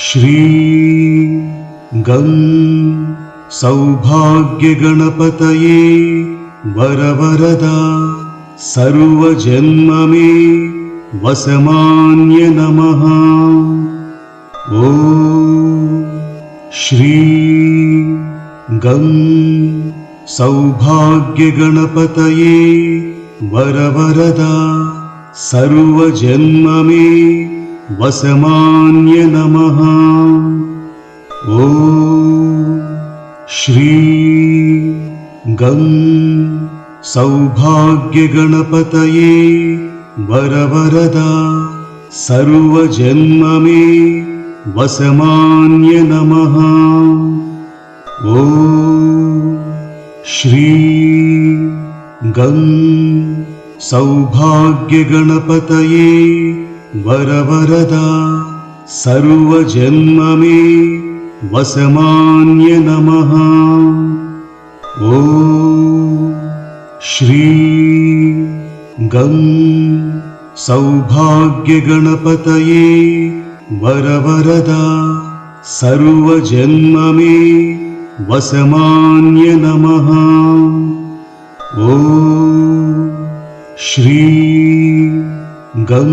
श्री गं सौभाग्यगणपतये वरवरदा सर्वजन्ममे वसमान्य नमः। ॐ श्री गं सौभाग्यगणपतये वरवरदा सर्वजन्ममे वसमान्य नमः। ॐ श्री गं सौभाग्यगणपतये वरवरदा सर्वजन्ममे वसमान्य नमः। ॐ श्री गं सौभाग्यगणपतये वरवरदा सर्वजन्ममे वसमान्य नमः। ॐ श्री गं सौभाग्यगणपतये वरवरदा सर्वजन्ममे वसमान्य नमः। ॐ श्री गं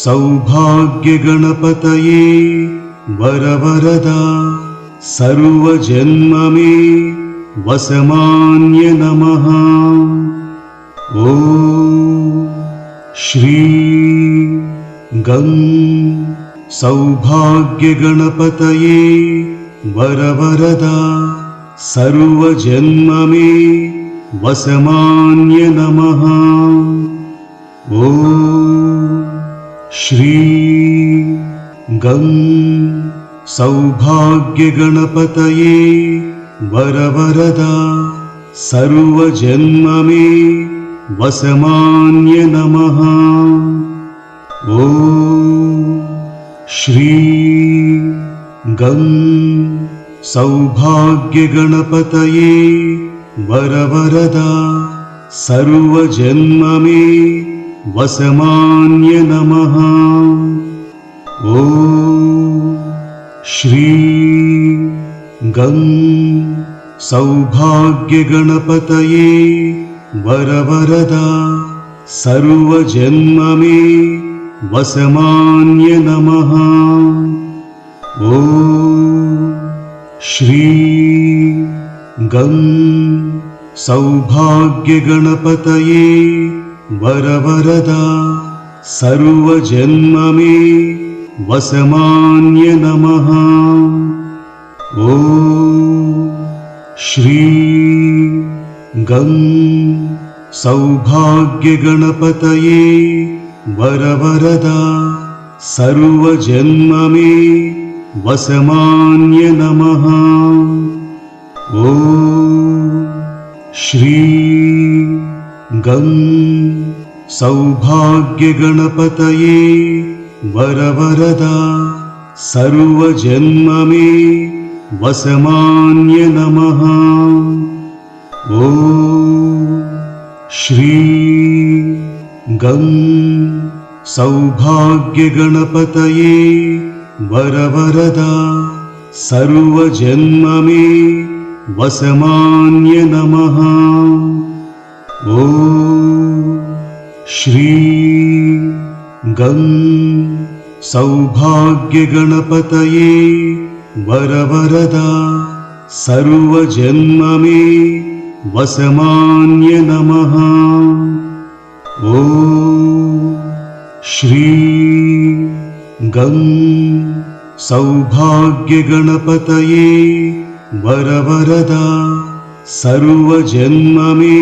सौभाग्यगणपतये वरवरदा सर्वजन्ममे वसमान्य नमः। ॐ श्री गं सौभाग्यगणपतये वरवरदा सर्वजन्ममे वसमान्य नमः। ॐ श्री गं सौभाग्यगणपतये वरवरदा सर्वजन्ममे वसमान्य नमः। ॐ श्री गं सौभाग्यगणपतये वरवरदा सर्वजन्ममे वसमान्य नमः। ॐ श्री गं सौभाग्यगणपतये वरवरदा सर्वजन्ममे वसमान्य नमः। ॐ श्री गं सौभाग्यगणपतये वरवरदा सर्वजन्ममे वसमान्य नमः। ॐ श्री गं सौभाग्यगणपतये वरवरदा सर्वजन्ममे वसमान्य नमः। ॐ श्री गं सौभाग्यगणपतये वरवरदा सर्वजन्ममे वसमान्य नमः। ॐ श्री गं सौभाग्यगणपतये वरवरदा सर्वजन्ममे वसमान्य नमः। ॐ श्री गं सौभाग्यगणपतये वरवरदा सर्वजन्ममे वसमान्य नमः। ॐ श्री गं सौभाग्यगणपतये वरवरदा सर्वजन्ममे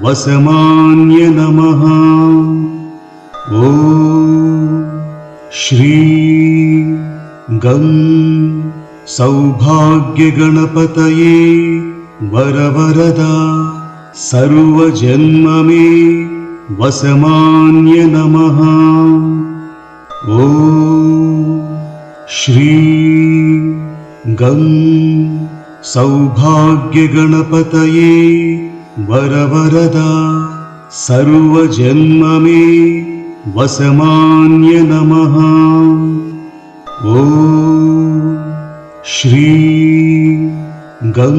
वसमान्य नमः। ॐ श्री गं सौभाग्यगणपतये वरवरदा सर्वजन्ममे वसमान्य नमः। ॐ श्री गं सौभाग्यगणपतये वरवरदा सर्वजन्ममे वसमान्य नमः। ॐ श्री गं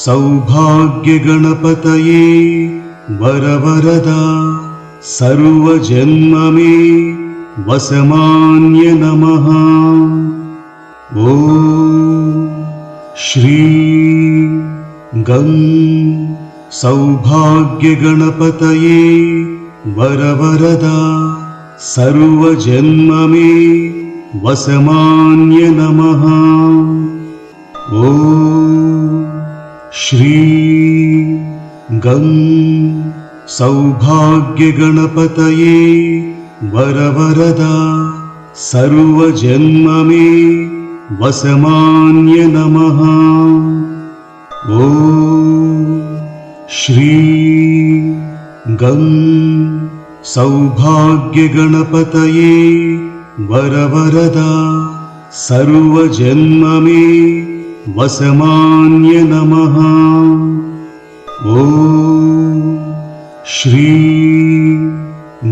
सौभाग्यगणपतये वरवरदा सर्वजन्ममे वसमान्य नमः। ॐ श्री गं सौभाग्यगणपतये वरवरदा सर्वजन्ममे वसमान्य नमः। ॐ श्री गं सौभाग्यगणपतये वरवरदा सर्वजन्ममे वसमान्य नमः। ॐ श्री गं सौभाग्यगणपतये वरवरदा सर्वजन्ममे वसमान्य नमः। ॐ श्री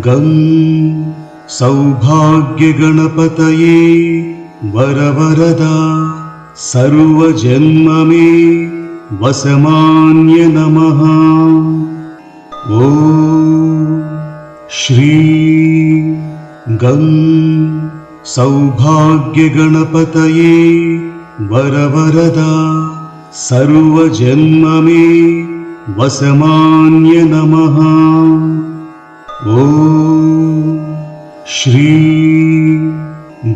गं सौभाग्यगणपतये वरवरदा सर्वजन्ममे वसमान्य नमः। ॐ श्री गं सौभाग्यगणपतये वरवरदा सर्वजन्ममे वसमान्य नमः। ॐ श्री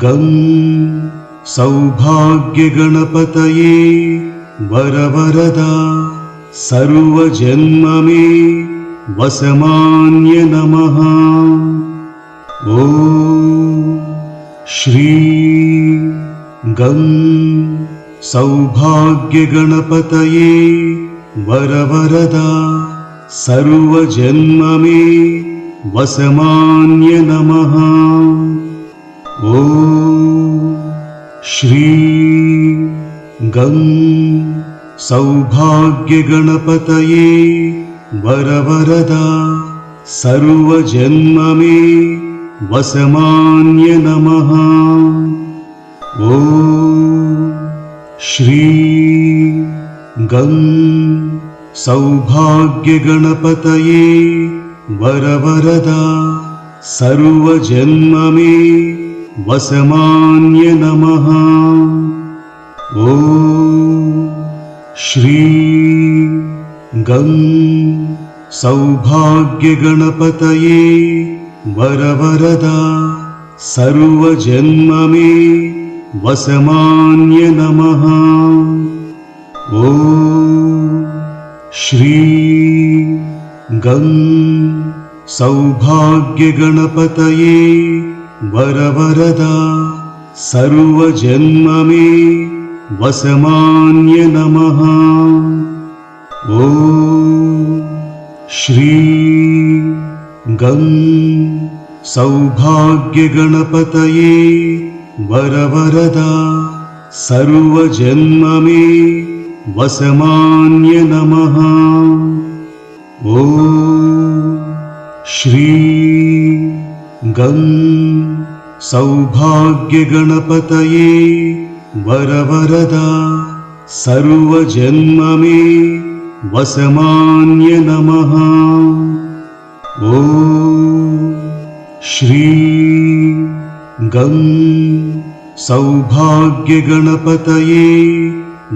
गं सौभाग्यगणपतये वरवरदा सर्वजन्ममे वसमान्य नमः। ॐ श्री गं सौभाग्यगणपतये वरवरदा सर्वजन्ममे वसमान्य नमः। ॐ श्री गं सौभाग्यगणपतये वरवरदा सर्वजन्ममे वसमान्य नमः। ॐ श्री गं सौभाग्यगणपतये वरवरदा सर्वजन्ममे वसमान्य नमः। ॐ श्री गं सौभाग्यगणपतये वरवरदा सर्वजन्ममे वसमान्य नमः। ॐ श्री गं सौभाग्यगणपतये वरवरदा सर्वजन्ममे वसमान्य नमः। ॐ श्री गं सौभाग्यगणपतये वरवरदा सर्वजन्ममे वसमान्य नमः। ॐ श्री गं सौभाग्यगणपतये वरवरदा सर्वजन्ममे वसमान्य नमः। ॐ श्री गं सौभाग्यगणपतये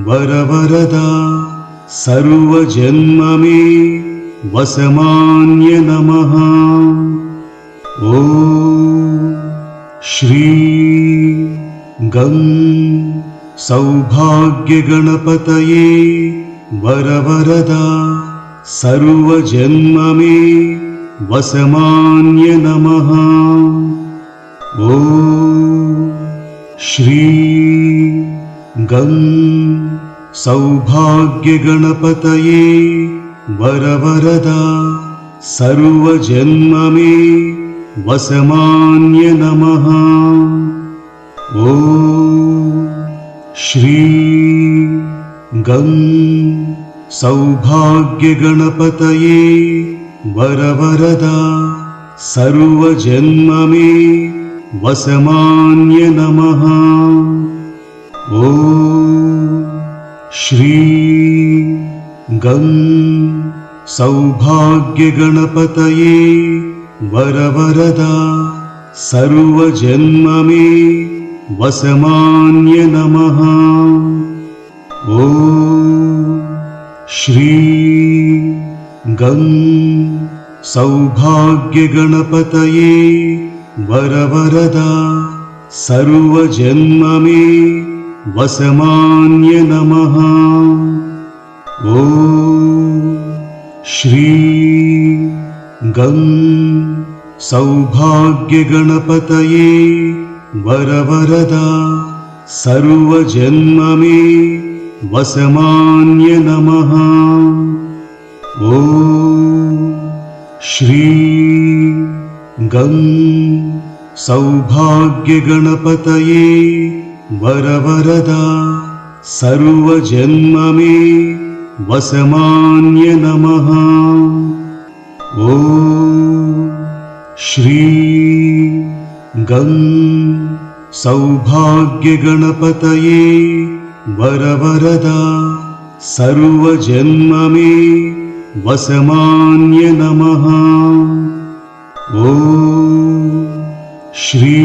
वरवरदा सर्वजन्ममे वसमान्य नमः। ॐ श्री गं सौभाग्यगणपतये वरवरदा सर्वजन्ममे वसमान्य नमः। ॐ श्री गं सौभाग्यगणपतये वरवरदा सर्वजन्ममे वसमान्य नमः। ॐ श्री गं सौभाग्यगणपतये वरवरदा सर्वजन्ममे वसमान्य नमः। ॐ श्री गं सौभाग्यगणपतये वरवरदा सर्वजन्ममे वसमान्य नमः। ॐ श्री गं सौभाग्यगणपतये वरवरदा सर्वजन्ममे वसमान्य नमः। ॐ श्री गं सौभाग्यगणपतये वरवरदा सर्वजन्ममे वसमान्य नमः। ॐ श्री गं सौभाग्यगणपतये वरवरदा सर्वजन्ममे वसमान्य नमः। ॐ श्री गं सौभाग्यगणपतये वरवरदा सर्वजन्ममे वसमान्य नमः। ॐ श्री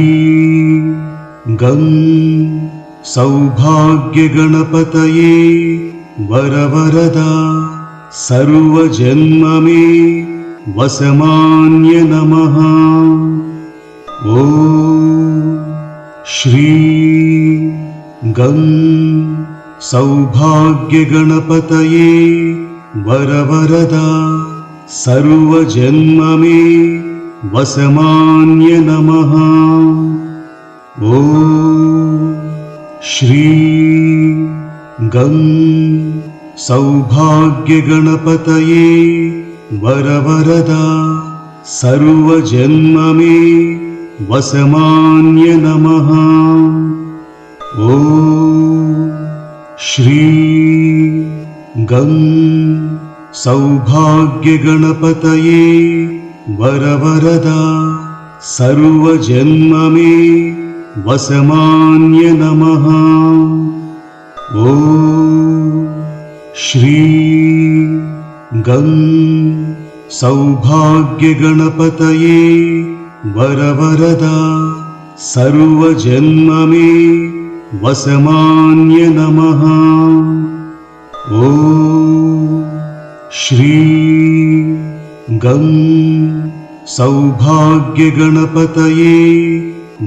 गं सौभाग्यगणपतये वरवरदा सर्वजन्ममे वसमान्य नमः। ॐ श्री गं सौभाग्यगणपतये वरवरदा सर्वजन्ममे वसमान्य नमः। ॐ श्री गं सौभाग्यगणपतये वरवरदा सर्वजन्ममे वसमान्य नमः। ॐ श्री गं सौभाग्यगणपतये वरवरदा सर्वजन्ममे वसमान्य नमः। ॐ श्री गं सौभाग्यगणपतये वरवरदा सर्वजन्ममे वसमान्य नमः। ॐ श्री गं सौभाग्यगणपतये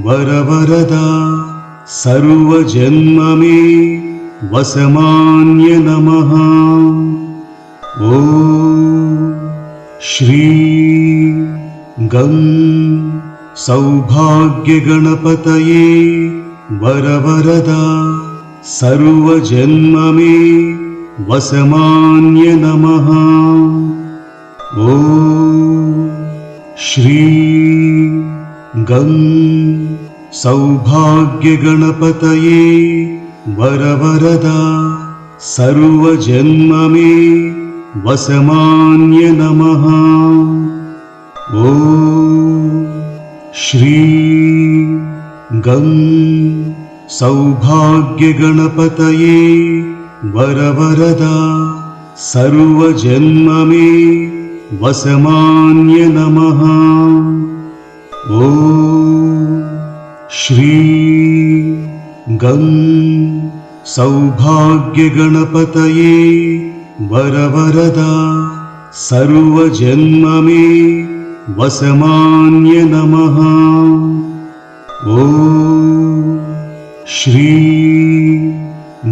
वरवरदा सर्वजन्ममे वसमान्य नमः। ॐ श्री गं सौभाग्यगणपतये वरवरदा सर्वजन्ममे वसमान्य नमः। ॐ श्री गं सौभाग्यगणपतये वरवरदा सर्वजन्ममे वसमान्य नमः। ॐ श्री गं सौभाग्यगणपतये वरवरदा सर्वजन्ममे वसमान्य नमः। ॐ श्री गं सौभाग्यगणपतये वरवरदा सर्वजन्ममे वसमान्य नमः। ॐ श्री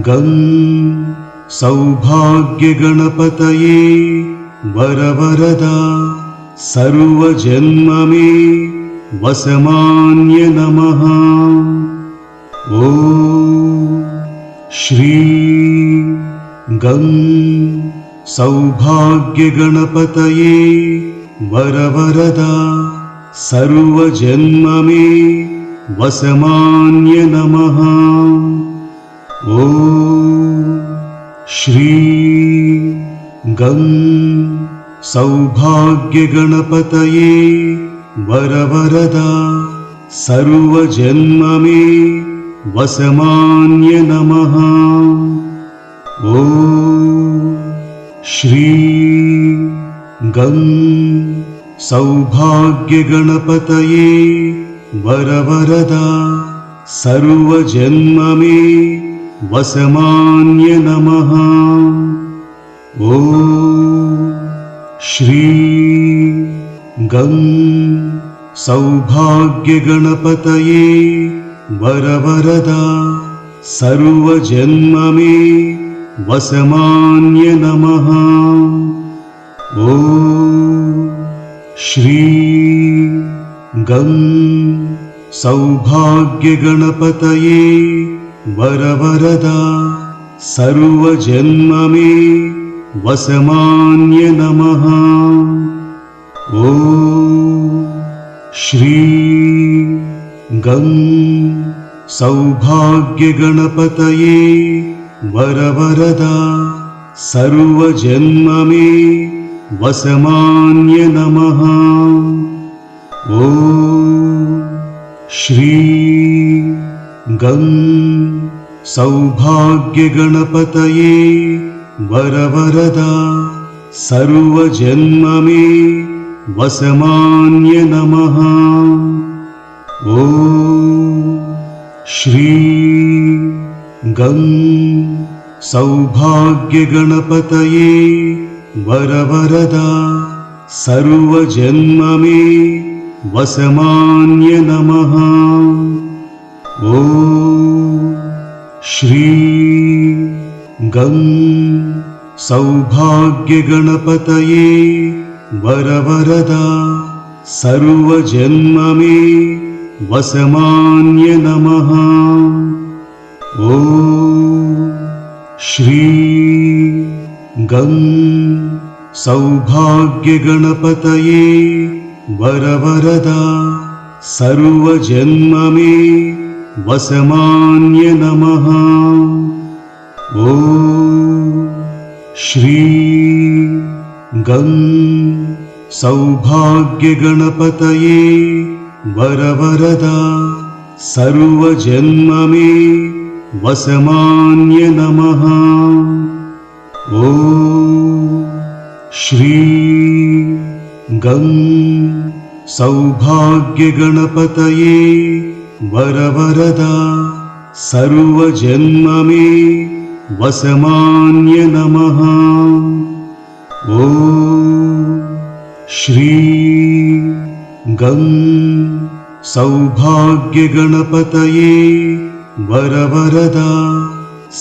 गं सौभाग्यगणपतये वरवरदा सर्वजन्ममे वसमान्य नमः। ॐ श्री गं सौभाग्यगणपतये वरवरदा सर्वजन्ममे वसमान्य नमः। ॐ श्री गं सौभाग्यगणपतये वरवरदा सर्वजन्ममे वसमान्य नमः। ॐ श्री गं सौभाग्यगणपतये वरवरदा सर्वजन्ममे वसमान्य नमः। ॐ श्री गं सौभाग्यगणपतये वरवरदा सर्वजन्ममे वसमान्य नमः। ॐ श्री गं सौभाग्यगणपतये वरवरदा सर्वजन्ममे वसमान्य नमः। ॐ श्री गं सौभाग्यगणपतये वरवरदा सर्वजन्ममे वसमान्य नमः। ॐ श्री गं सौभाग्यगणपतये वरवरदा सर्वजन्ममे वसमान्य नमः। ॐ श्री गं सौभाग्यगणपतये वरवरदा सर्वजन्ममे वसमान्य नमः। ॐ श्री गं सौभाग्यगणपतये वरवरदा सर्वजन्ममे वसमान्य नमः। ॐ श्री गं सौभाग्यगणपतये वरवरदा सर्वजन्ममे वसमान्य नमः। ॐ श्री गं सौभाग्यगणपतये वरवरदा सर्वजन्ममे वसमान्य नमः। ॐ श्री गं सौभाग्यगणपतये वरवरदा सर्वजन्ममे वसमान्य नमः। ॐ श्री गं सौभाग्यगणपतये वरवरदा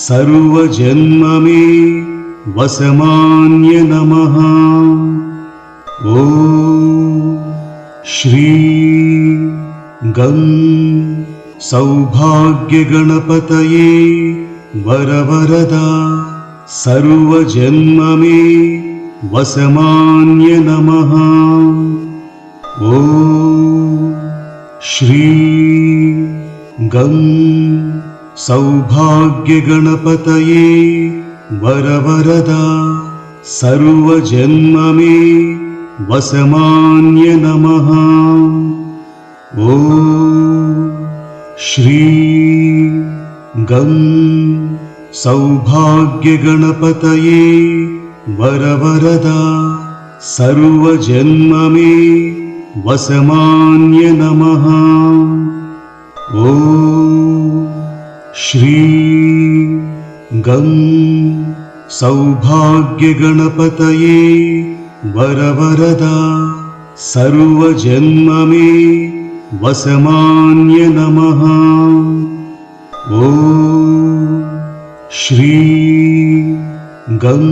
सर्वजन्ममे वसमान्य नमः। ॐ श्री गं सौभाग्यगणपतये वरवरदा सर्वजन्ममे वसमान्य नमः। ॐ श्री गं सौभाग्यगणपतये वरवरदा सर्वजन्ममे वसमान्य नमः। ॐ श्री गं सौभाग्यगणपतये वरवरदा सर्वजन्ममे वसमान्य नमः। ॐ श्री गं सौभाग्यगणपतये वरवरदा सर्वजन्ममे वसमान्य नमः। ॐ श्री गं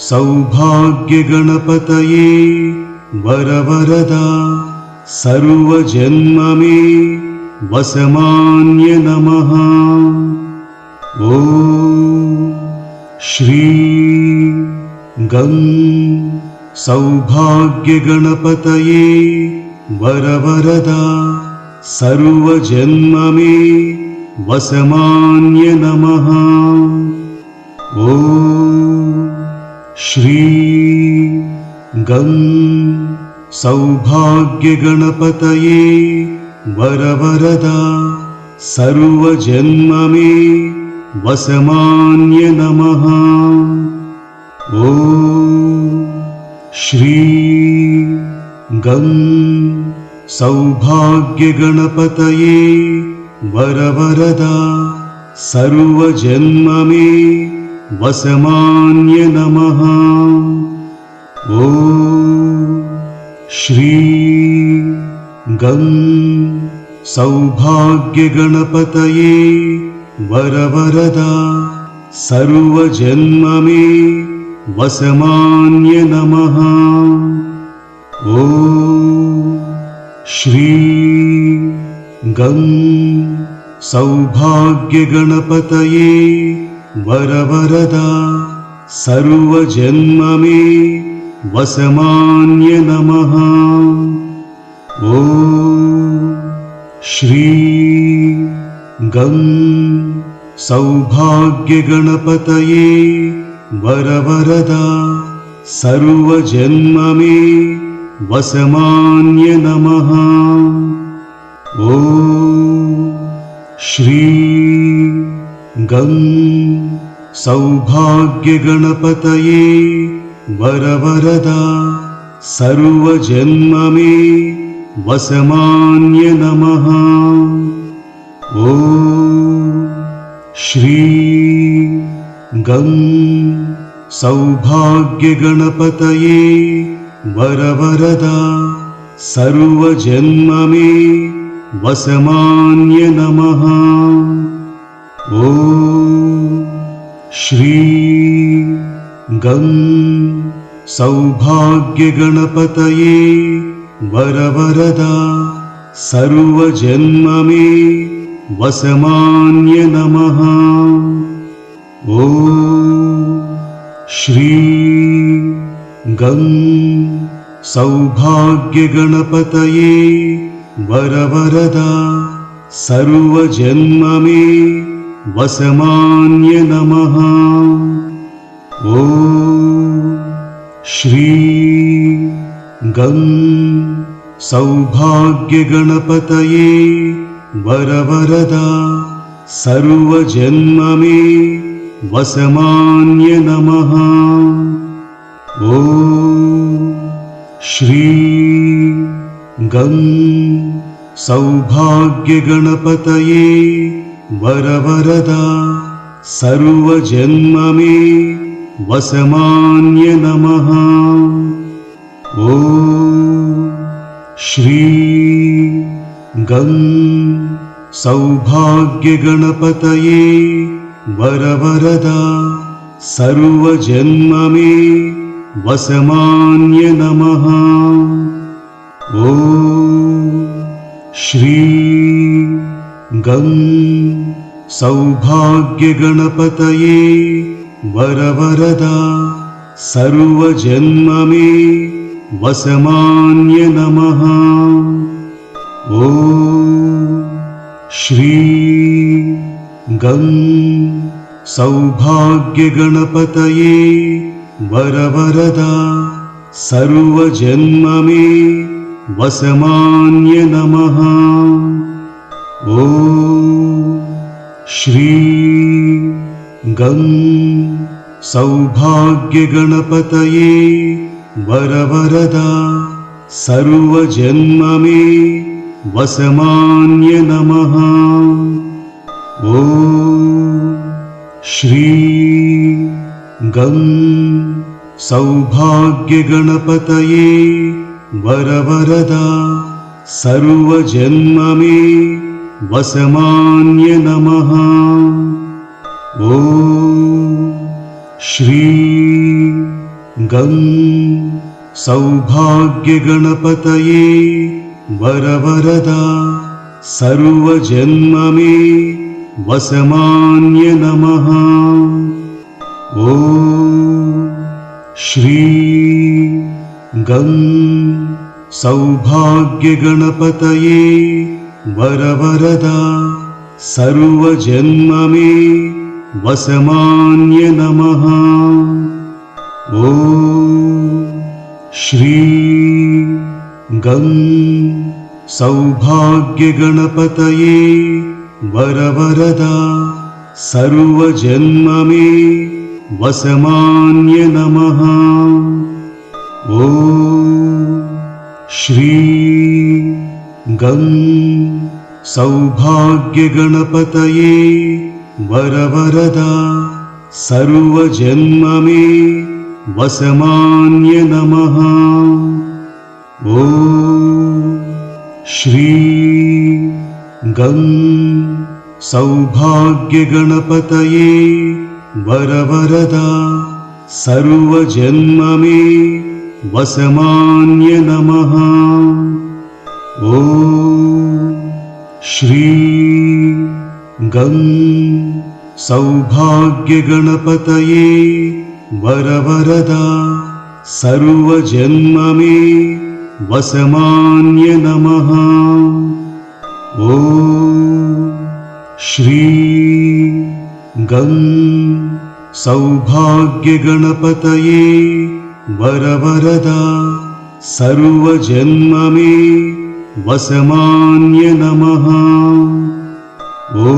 सौभाग्यगणपतये वरवरदा सर्वजन्ममे वसमान्य नमः। ॐ श्री गं सौभाग्यगणपतये वरवरदा सर्वजन्ममे वसमान्य नमः। ॐ श्री गं सौभाग्यगणपतये वरवरदा सर्वजन्म मे वसमान्य नमः। ॐ श्री गं सौभाग्यगणपतये वरवरदा सर्वजन्म मे वसमान्य नमः। ॐ श्री गं सौभाग्यगणपतये वरवरदा सर्वजन्म मे वसमान्य नमः। ॐ श्री गं सौभाग्यगणपतये वरवरदा सर्वजन्म मे वसमान्य नमः। ॐ श्री गं सौभाग्यगणपतये वरवरदा सर्वजन्म मे वसमान्य नमः। ॐ श्री गं सौभाग्यगणपतये वरवरदा सर्वजन्म मे वसमान्य नमः। ॐ श्री गं सौभाग्यगणपतये वरवरदा सर्वजन्म मे वसमान्य नमः। ॐ श्री गं सौभाग्यगणपतये वरवरदा सर्वजन्म मे वसमान्य नमः। ॐ श्री गं सौभाग्यगणपतये वरवरदा सर्वजन्म मे वसमान्य नमः। ॐ श्री गं सौभाग्यगणपतये वरवरदा सर्वजन्म मे वसमान्य नमः। ॐ श्री गं सौभाग्यगणपतये वरवरदा सर्वजन्म मे वसमान्य नमः। ॐ श्री गं सौभाग्यगणपतये वरवरदा सर्वजन्म मे वसमान्य नमः। ॐ श्री गं सौभाग्यगणपतये वरवरदा सर्वजन्म मे वसमान्य नमः। ॐ श्री गं सौभाग्यगणपतये वरवरदा सर्वजन्म मे वसमान्य नमः। ॐ श्री गं सौभाग्यगणपतये वरवरदा सर्वजन्म मे वसमान्य नमः। ॐ श्री गं सौभाग्यगणपतये वरवरदा सर्वजन्म मे वसमान्य नमः। ॐ श्री गं सौभाग्यगणपतये वरवरदा सर्वजन्म मे वसमान्य नमः। ॐ श्री गं सौभाग्यगणपतये वरवरदा सर्वजन्म मे वसमान्य नमः। ॐ श्री गं सौभाग्यगणपतये वरवरदा सर्वजन्ममे वसमान्य नमः। ॐ श्री गं सौभाग्यगणपतये वरवरदा सर्वजन्ममे वसमान्य नमः। ॐ श्री गं सौभाग्यगणपतये वरवरदा सर्वजन्ममे वसमान्य नमः। ॐ श्री गं सौभाग्यगणपतये वरवरदा सर्वजन्ममे वसमान्य नमः। ॐ श्री गं सौभाग्यगणपतये वरवरदा सर्वजन्ममे वसमान्य नमः। ॐ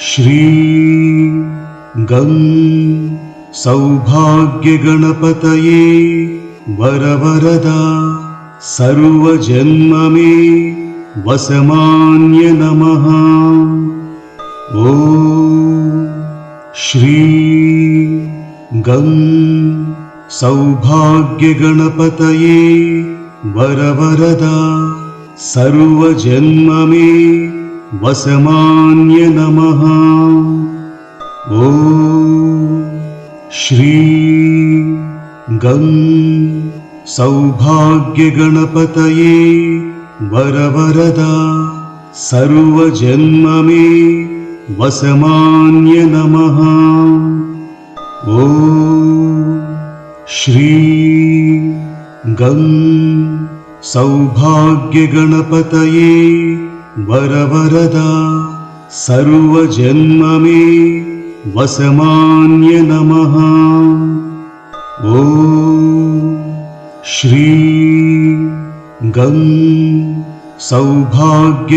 श्री गं सौभाग्यगणपतये वरवरदा सर्वजन्ममे वसमान्य नमः। ॐ श्री गं सौभाग्यगणपतये वरवरदा सर्वजन्ममे वसमान्य नमः। ॐ श्री गं सौभाग्यगणपतये वरवरदा सर्वजन्ममे वसमान्य नमः। ॐ श्री गं सौभाग्यगणपतये वरवरदा सर्वजन्ममे वसमान्य नमः। ॐ श्री गं सौभाग्यगणपतये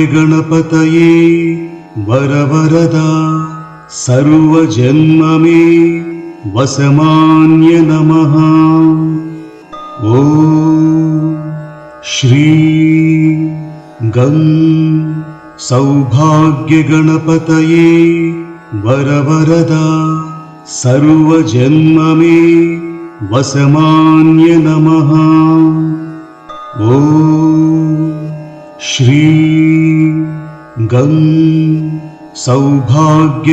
वरवरदा सर्वजन्ममे वसमान्य नमः। ॐ श्री गं सौभाग्यगणपतये वरवरदा सर्वजन्ममे वसमान्य नमः। ॐ श्री गं सौभाग्यगणपतये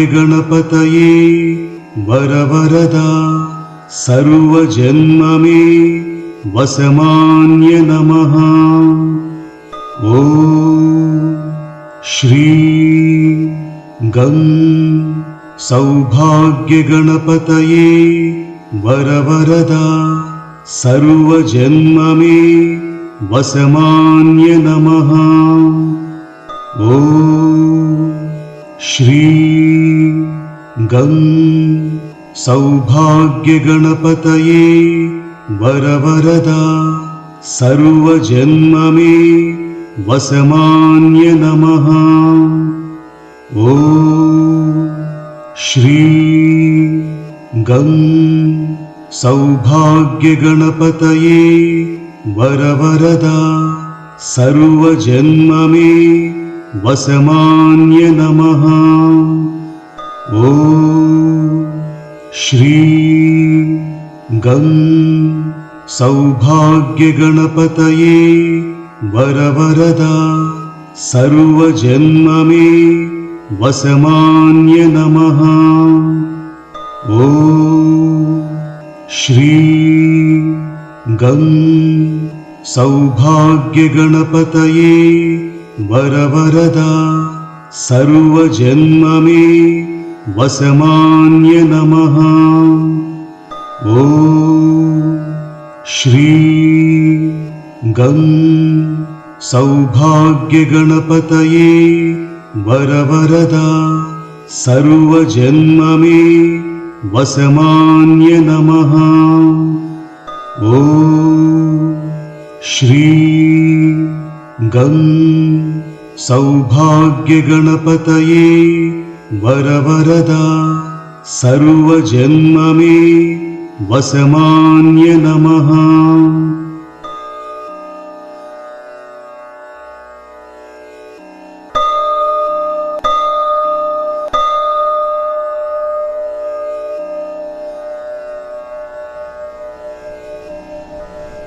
वरवरदा सर्वजन्ममे वसमान्य नमः। ॐ श्री गं सौभाग्यगणपतये वरवरदा सर्वजन्ममे वसमान्य नमः। ॐ श्री गं सौभाग्यगणपतये वरवरदा सर्वजन्ममे वसमान्य नमः। ॐ श्री गं सौभाग्यगणपतये वरवरदा सर्वजन्ममे वसमान्य नमः। ॐ श्री गं सौभाग्यगणपतये वरवरदा सर्वजन्ममे वसमान्य नमः। ॐ श्री गं सौभाग्यगणपतये वरवरदा सर्वजन्ममे वसमान्य नमः। ॐ श्री गं सौभाग्यगणपतये वरवरदा सर्वजन्ममे वसमान्य नमः। ॐ श्री ಗಂ ಸೌಭಾಗ್ಯಗಣಪತಯೇ ವರವರದ ಸರ್ವಜನ್ಮ ಮೇ ವಸಮಾನ್ಯ ನಮಃ.